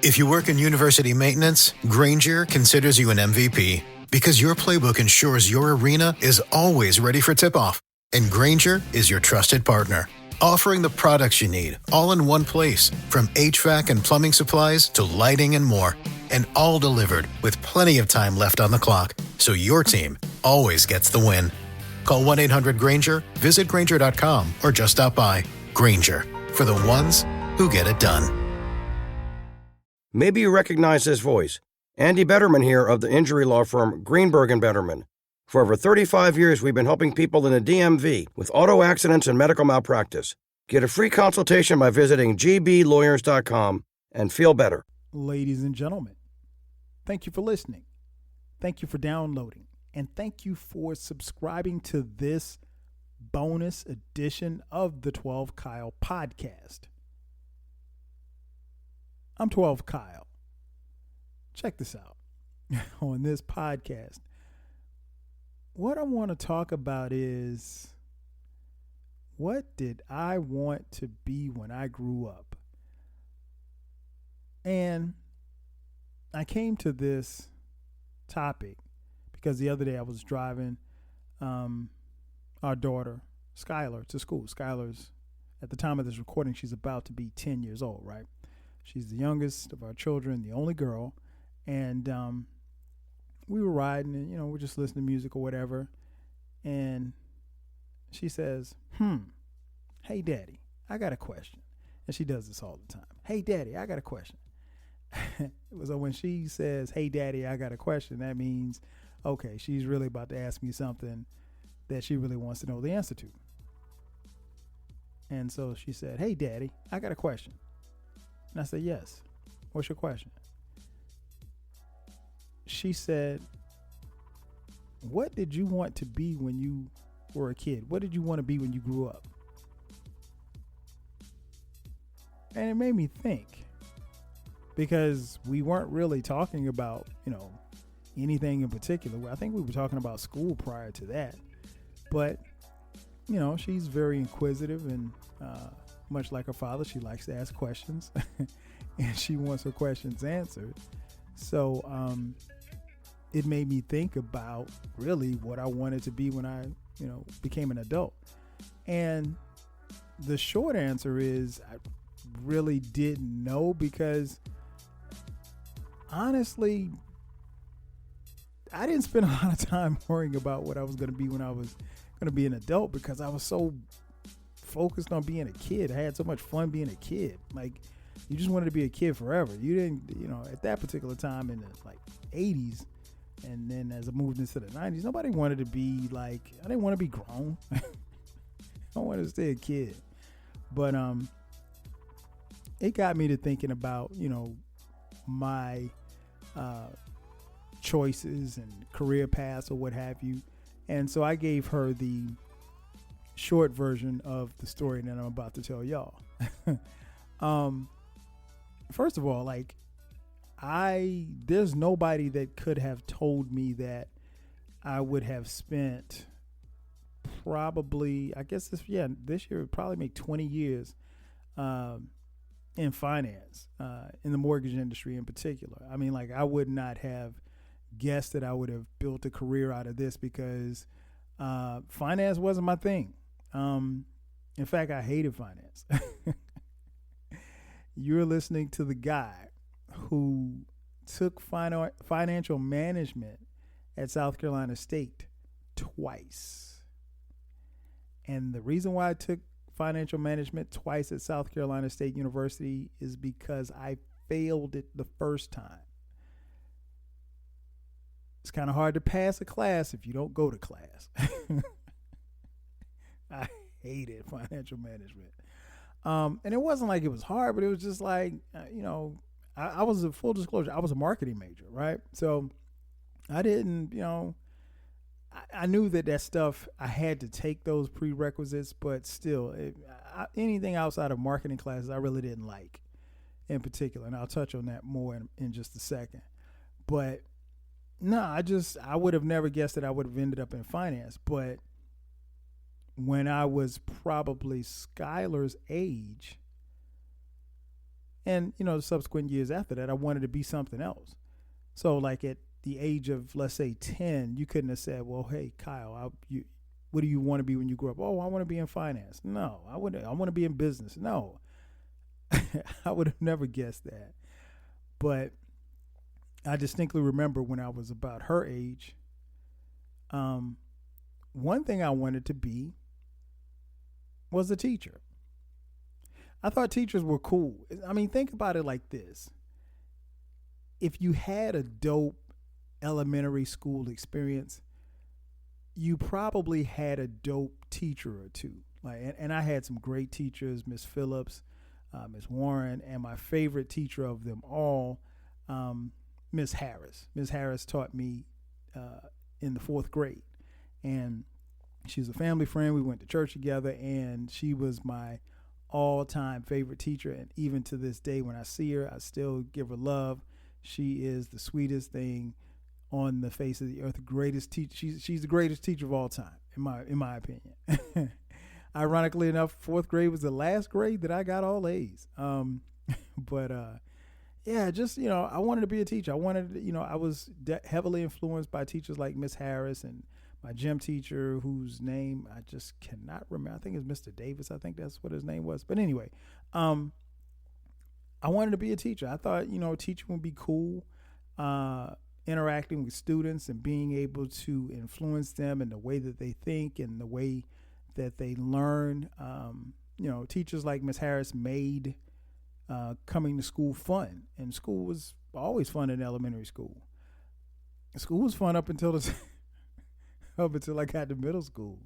If you work in university maintenance, Granger considers you an MVP because your playbook ensures your arena is always ready for tip-off. And Granger is your trusted partner, offering the products you need all in one place, from HVAC and plumbing supplies to lighting and more. And all delivered with plenty of time left on the clock, so your team always gets the win. Call 1-800-GRANGER, visit Granger.com, or just stop by. Granger, for the ones who get it done. Maybe you recognize this voice. Andy Betterman here of the injury law firm Greenberg & Betterman. For over 35 years, we've been helping people in the DMV with auto accidents and medical malpractice. Get a free consultation by visiting gblawyers.com and feel better. Ladies and gentlemen, thank you for listening. Thank you for downloading. And thank you for subscribing to this bonus edition of the 12 Kyle podcast. I'm 12 Kyle. Check this out. On this podcast, what I want to talk about is, what did I want to be when I grew up? And I came to this topic because the other day I was driving our daughter, Skylar, to school. Skylar's, at the time of this recording, she's about to be 10 years old, right? She's the youngest of our children, the only girl. And we were riding and, we're just listening to music or whatever. And she says, hey, Daddy, I got a question. And she does this all the time. Hey, Daddy, I got a question. So when she says, hey, Daddy, I got a question, that means, okay, she's really about to ask me something that she really wants to know the answer to. And so she said, hey, Daddy, I got a question. And I said, yes. What's your question? She said, what did you want to be when you were a kid? What did you want to be when you grew up? And it made me think, because we weren't really talking about, anything in particular. I think we were talking about school prior to that. But, she's very inquisitive and much like her father, she likes to ask questions and she wants her questions answered. So it made me think about really what I wanted to be when I, became an adult. And the short answer is I really didn't know, because honestly, I didn't spend a lot of time worrying about what I was going to be when I was going to be an adult, because I was so focused on being a kid. I had so much fun being a kid. Like, you just wanted to be a kid forever. You didn't, at that particular time in the 80s, and then as I moved into the 90s, nobody wanted to be I didn't want to be grown. I wanted to stay a kid. But it got me to thinking about, my choices and career paths or what have you. And so I gave her the short version of the story that I'm about to tell y'all. First of all, there's nobody that could have told me that I would have spent probably, I guess this year would probably make 20 years in finance, in the mortgage industry in particular. I mean, I would not have guessed that I would have built a career out of this, because finance wasn't my thing. In fact, I hated finance. You're listening to the guy who took financial management at South Carolina State twice. And the reason why I took financial management twice at South Carolina State University is because I failed it the first time. It's kind of hard to pass a class if you don't go to class. I hated financial management. And it wasn't like it was hard, but it was just I was, a full disclosure, I was a marketing major, right? So I didn't, I knew that stuff, I had to take those prerequisites, but still, anything outside of marketing classes, I really didn't like in particular. And I'll touch on that more in just a second. But no, I would have never guessed that I would have ended up in finance. But when I was probably Skylar's age, And, you know, the subsequent years after that, I wanted to be something else. So like at the age of, let's say 10, you couldn't have said, well, hey, Kyle, what do you want to be when you grow up? Oh, I want to be in finance. No, I want to be in business. No, I would have never guessed that. But I distinctly remember when I was about her age, one thing I wanted to be was a teacher. I thought teachers were cool. I mean, think about it like this. If you had a dope elementary school experience, you probably had a dope teacher or two. Like, and I had some great teachers, Miss Phillips, Miss Warren, and my favorite teacher of them all, Miss Harris. Miss Harris taught me in the 4th grade, and she was a family friend. We went to church together, and she was my all-time favorite teacher. And even to this day, when I see her, I still give her love. She is the sweetest thing on the face of the earth. The greatest teacher. She's the greatest teacher of all time, in my opinion. Ironically enough, 4th grade was the last grade that I got all A's. Yeah, just, you know, I wanted to be a teacher. I wanted, you know, I was heavily influenced by teachers like Miss Harris and my gym teacher, whose name I just cannot remember. I think it's Mr. Davis. I think that's what his name was. But anyway, I wanted to be a teacher. I thought, you know, teaching would be cool, interacting with students and being able to influence them in the way that they think and the way that they learn. You know, teachers like Miss Harris made coming to school fun, and school was always fun in elementary school. School was fun up until I got to middle school,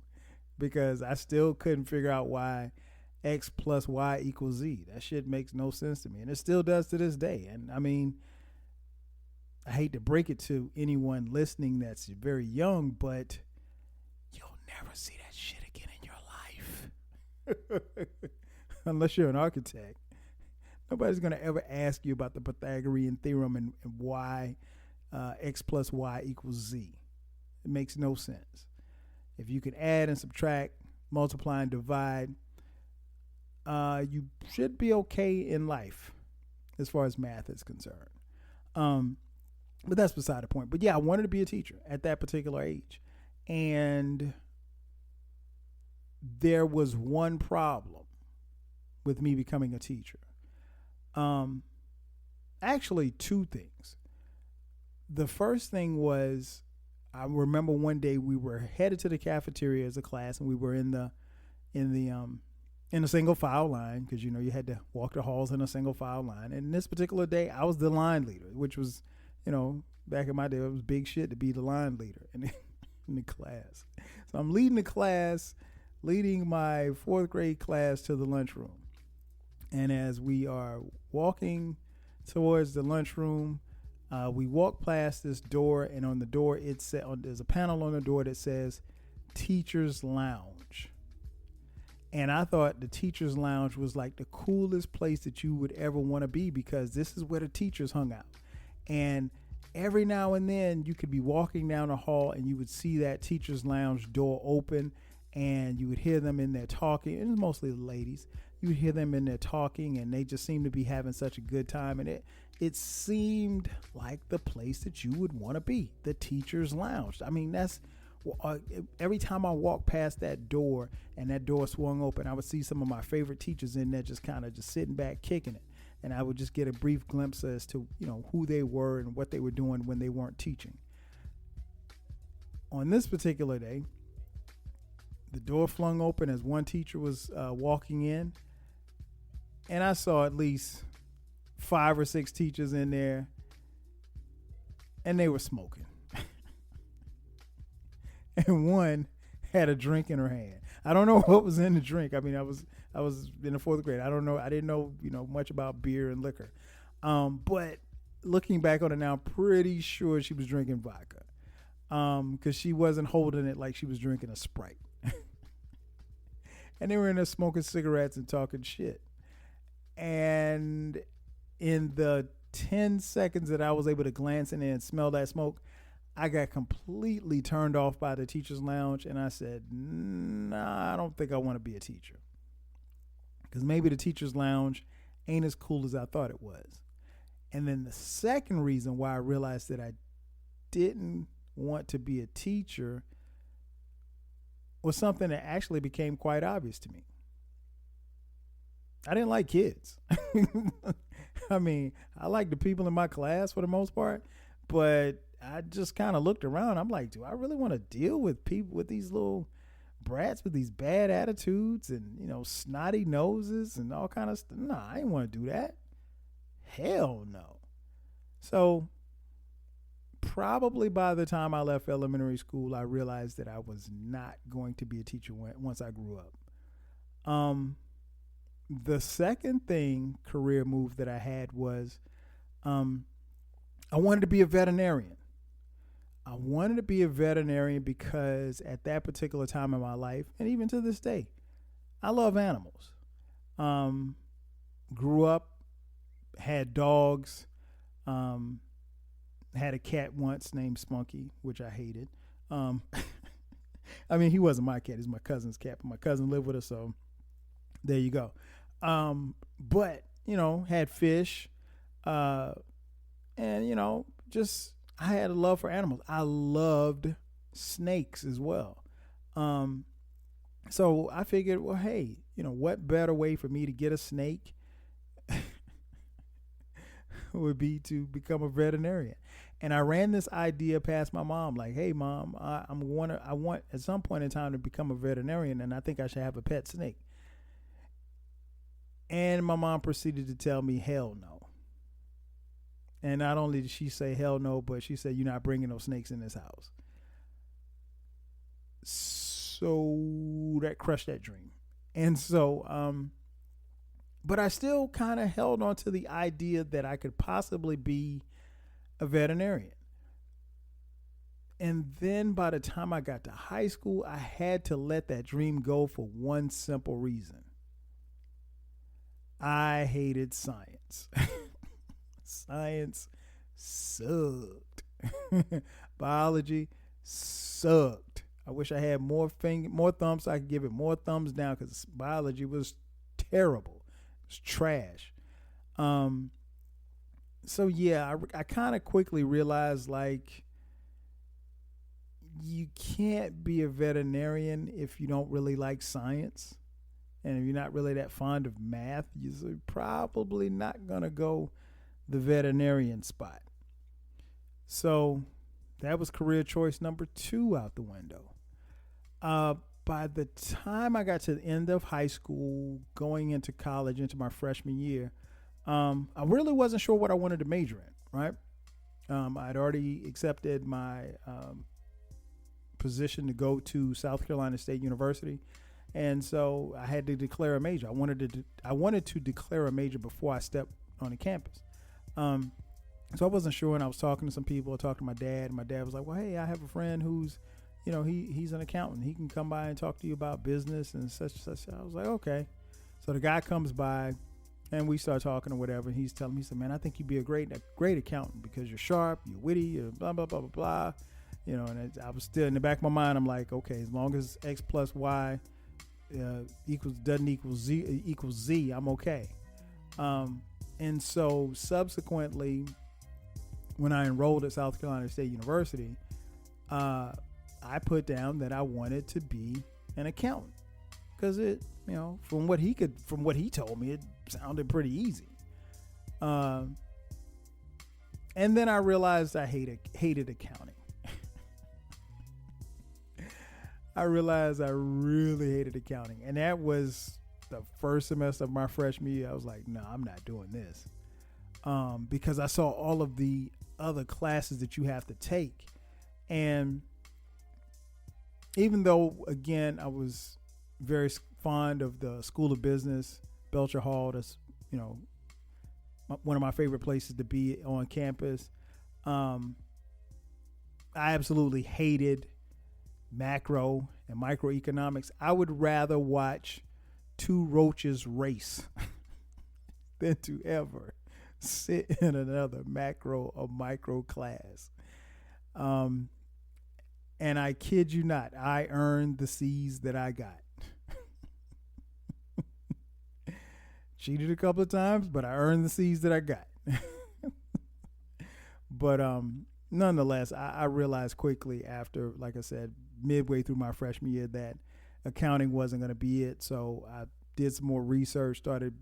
because I still couldn't figure out why X plus Y equals Z. That shit makes no sense to me, and it still does to this day. And I mean, I hate to break it to anyone listening that's very young, but you'll never see that shit again in your life. Unless you're an architect. Nobody's going to ever ask you about the Pythagorean theorem and why X plus Y equals Z. It makes no sense. If you can add and subtract, multiply and divide, you should be okay in life as far as math is concerned. But that's beside the point. But yeah, I wanted to be a teacher at that particular age. And there was one problem with me becoming a teacher. Actually, 2 things. The first thing was, I remember one day we were headed to the cafeteria as a class, and we were in a single file line, because, you know, you had to walk the halls in a single file line. And this particular day, I was the line leader, which was, you know, back in my day, it was big shit to be the line leader in the class. So I'm leading the class, leading my 4th grade class to the lunchroom. And as we are walking towards the lunchroom, we walk past this door, and on the door, there's a panel on the door that says Teacher's Lounge. And I thought the Teacher's Lounge was like the coolest place that you would ever want to be, because this is where the teachers hung out. And every now and then you could be walking down the hall and you would see that Teacher's Lounge door open, and you would hear them in there talking. And it's mostly the ladies. You would hear them in there talking, and they just seemed to be having such a good time. And it seemed like the place that you would want to be, the Teacher's Lounge. I mean, that's every time I walked past that door and that door swung open, I would see some of my favorite teachers in there just kind of just sitting back, kicking it. And I would just get a brief glimpse as to, you know, who they were and what they were doing when they weren't teaching. On this particular day, the door flung open as one teacher was walking in, and I saw at least 5 or 6 teachers in there, and they were smoking. And one had a drink in her hand. I don't know what was in the drink. I mean, I was in the 4th grade. I don't know. I didn't know, you know, much about beer and liquor. But looking back on it now, I'm pretty sure she was drinking vodka. Because she wasn't holding it like she was drinking a Sprite. And they were in there smoking cigarettes and talking shit. And in the 10 seconds that I was able to glance in there and smell that smoke, I got completely turned off by the Teacher's Lounge. And I said, nah, I don't think I want to be a teacher. Because maybe the Teacher's Lounge ain't as cool as I thought it was. And then the second reason why I realized that I didn't want to be a teacher was something that actually became quite obvious to me. I didn't like kids. I mean, I like the people in my class for the most part, but I just kind of looked around. I'm like, do I really want to deal with people with these little brats with these bad attitudes and, snotty noses and all kind of stuff? Nah, I didn't want to do that. Hell no. So probably by the time I left elementary school, I realized that I was not going to be a teacher once I grew up. The second career move that I had was I wanted to be a veterinarian. I wanted to be a veterinarian because at that particular time in my life, and even to this day, I love animals. Grew up, had dogs, had a cat once named Spunky, which I hated. I mean, he wasn't my cat. He's my cousin's cat, but my cousin lived with us, so there you go. But, had fish, and, just I had a love for animals. I loved snakes as well. So I figured, well, hey, what better way for me to get a snake would be to become a veterinarian. And I ran this idea past my mom, like, hey, Mom, I want at some point in time to become a veterinarian, and I think I should have a pet snake. And my mom proceeded to tell me, hell no. And not only did she say hell no, but she said, you're not bringing no snakes in this house. So that crushed that dream. And so, but I still kind of held on to the idea that I could possibly be a veterinarian. And then by the time I got to high school, I had to let that dream go for one simple reason. I hated science. Science sucked. Biology sucked. I wish I had more thumbs so I could give it more thumbs down, because biology was terrible. It was trash. So yeah, I kind of quickly realized, like, you can't be a veterinarian if you don't really like science. And if you're not really that fond of math, you're probably not going to go the veterinarian spot. So that was career choice number 2 out the window. By the time I got to the end of high school, going into college, into my freshman year, I really wasn't sure what I wanted to major in, right? I'd already accepted my position to go to South Carolina State University. And so I had to declare a major. I wanted to declare a major before I stepped on the campus. So I wasn't sure, and I was talking to some people. I talked to my dad, and my dad was like, well, hey, I have a friend who's, he's an accountant. He can come by and talk to you about business and such and such. I was like, okay. So the guy comes by, and we start talking or whatever. And he's telling me, he said, man, I think you'd be a great accountant because you're sharp, you're witty, you're blah, blah, blah, blah, blah. And I was still in the back of my mind. I'm like, okay, as long as X plus Y doesn't equal Z, I'm okay. And so subsequently, when I enrolled at South Carolina State University, I put down that I wanted to be an accountant because it, from what he told me, it sounded pretty easy. And then I realized I hated accounting. I realized I really hated accounting. And that was the first semester of my freshman year. I was like, no, I'm not doing this. Because I saw all of the other classes that you have to take. And even though, again, I was very fond of the School of Business, Belcher Hall, that's, one of my favorite places to be on campus. I absolutely hated macro and microeconomics. I would rather watch two roaches race than to ever sit in another macro or micro class. And I kid you not, I earned the C's that I got. cheated a couple of times, but I earned the C's that I got. But nonetheless, I realized quickly after, like I said, midway through my freshman year that accounting wasn't going to be it. So I did some more research, started,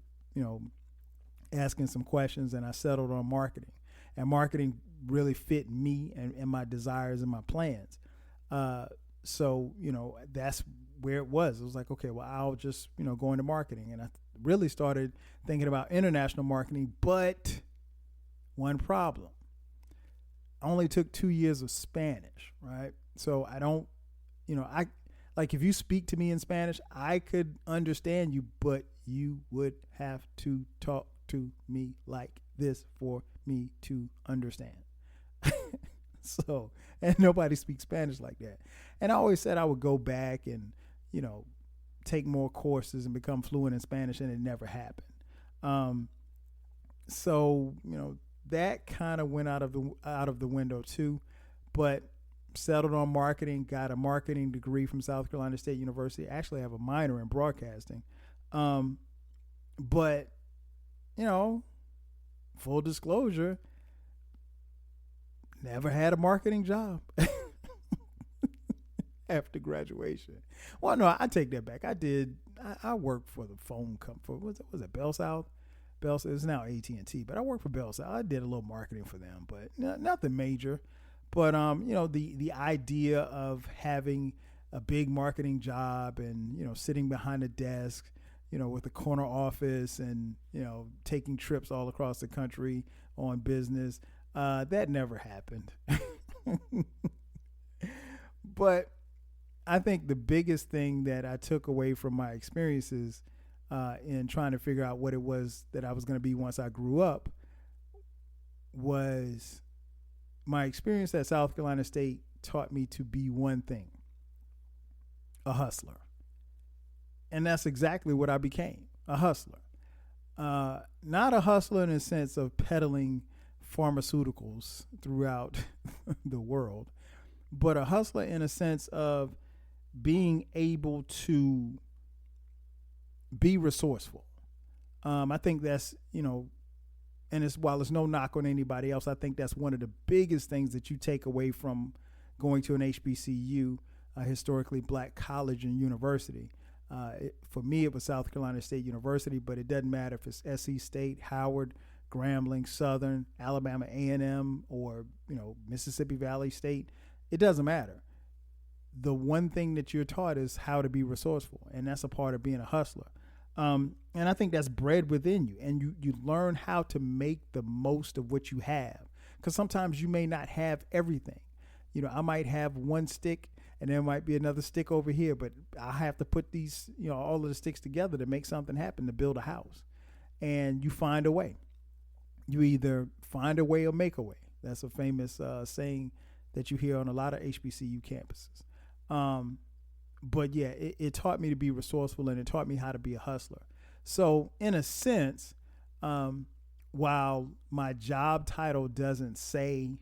asking some questions, and I settled on marketing. And marketing really fit me and my desires and my plans. So, that's where it was. It was like, okay, well, I'll just, go into marketing. And I really started thinking about international marketing, but one problem. I only took 2 years of Spanish, right? So I don't, if you speak to me in Spanish, I could understand you, but you would have to talk to me like this for me to understand. So, and nobody speaks Spanish like that. And I always said I would go back and, take more courses and become fluent in Spanish, and it never happened. So, that kind of went out of the window too, but settled on marketing, got a marketing degree from South Carolina State University. Actually, I have a minor in broadcasting. But, full disclosure, never had a marketing job after graduation. Well, no, I take that back. I worked for the phone company. Was it Bell South? It's now AT&T, but I worked for Bell South. I did a little marketing for them, but nothing major. But, the idea of having a big marketing job and, sitting behind a desk, with a corner office and, taking trips all across the country on business, that never happened. But I think the biggest thing that I took away from my experiences in trying to figure out what it was that I was going to be once I grew up was my experience at South Carolina State taught me to be one thing: a hustler. And that's exactly what I became, a hustler. Not a hustler in the sense of peddling pharmaceuticals throughout the world, but a hustler in a sense of being able to be resourceful. I think that's, and while it's no knock on anybody else, I think that's one of the biggest things that you take away from going to an HBCU, historically black college and university. For me, it was South Carolina State University, but it doesn't matter if it's SC State, Howard, Grambling, Southern, Alabama A&M, or Mississippi Valley State. It doesn't matter. The one thing that you're taught is how to be resourceful, and that's a part of being a hustler. And I think that's bred within you, and you learn how to make the most of what you have, because sometimes you may not have everything. I might have one stick, and there might be another stick over here, but I have to put these, all of the sticks together to make something happen, to build a house. And you find a way. You either find a way or make a way. That's a famous saying that you hear on a lot of HBCU campuses. But yeah, it taught me to be resourceful, and it taught me how to be a hustler. So in a sense, while my job title doesn't say,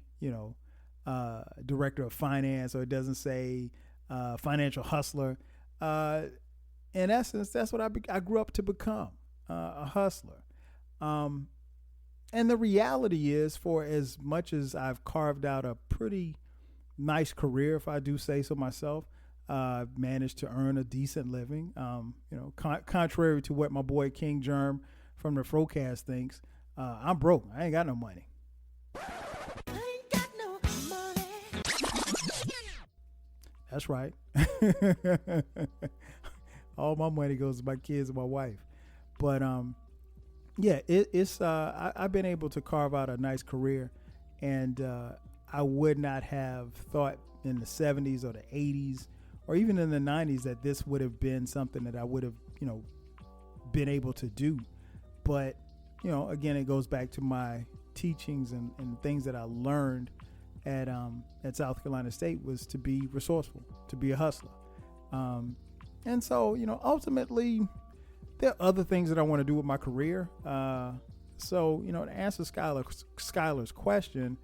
director of finance, or it doesn't say financial hustler, in essence, that's what I grew up to become, a hustler. And the reality is, for as much as I've carved out a pretty nice career, if I do say so myself, I've managed to earn a decent living. Contrary to what my boy King Germ from the Frocast thinks, I'm broke. I ain't got no money. That's right. All my money goes to my kids and my wife. But I've been able to carve out a nice career, and I would not have thought in the 70s or the 80s or even in the 90s that this would have been something that I would have, been able to do. But, again, it goes back to my teachings and things that I learned at South Carolina State was to be resourceful, to be a hustler. And so, ultimately, there are other things that I want to do with my career. So, to answer Skylar's question,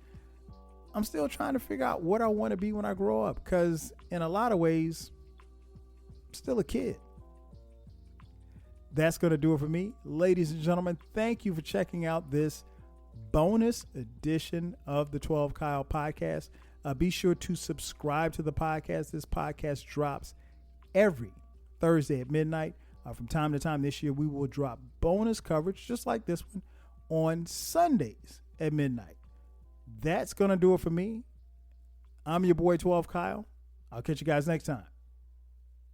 I'm still trying to figure out what I want to be when I grow up, because in a lot of ways, I'm still a kid. That's going to do it for me. Ladies and gentlemen, thank you for checking out this bonus edition of the 12 Kyle podcast. Be sure to subscribe to the podcast. This podcast drops every Thursday at midnight. From time to time this year, we will drop bonus coverage just like this one on Sundays at midnight. That's going to do it for me. I'm your boy 12 Kyle. I'll catch you guys next time.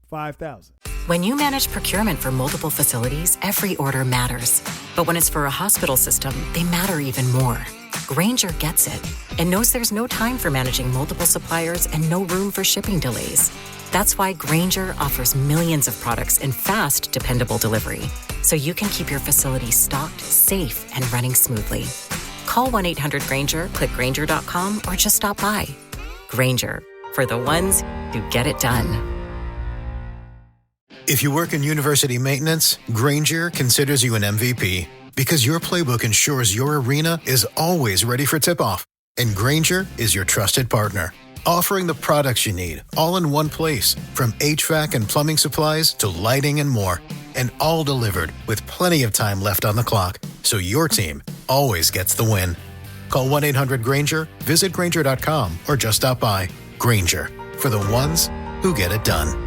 5,000. When you manage procurement for multiple facilities, every order matters. But when it's for a hospital system, they matter even more. Grainger gets it and knows there's no time for managing multiple suppliers and no room for shipping delays. That's why Grainger offers millions of products in fast, dependable delivery, so you can keep your facility stocked, safe, and running smoothly. Call 1-800-GRAINGER, click Grainger.com, or just stop by. Grainger, for the ones who get it done. If you work in university maintenance, Grainger considers you an MVP because your playbook ensures your arena is always ready for tip-off. And Grainger is your trusted partner, offering the products you need all in one place, from HVAC and plumbing supplies to lighting and more. And all delivered with plenty of time left on the clock, so your team always gets the win. Call 1-800-GRAINGER, visit Grainger.com, or just stop by. Grainger, for the ones who get it done.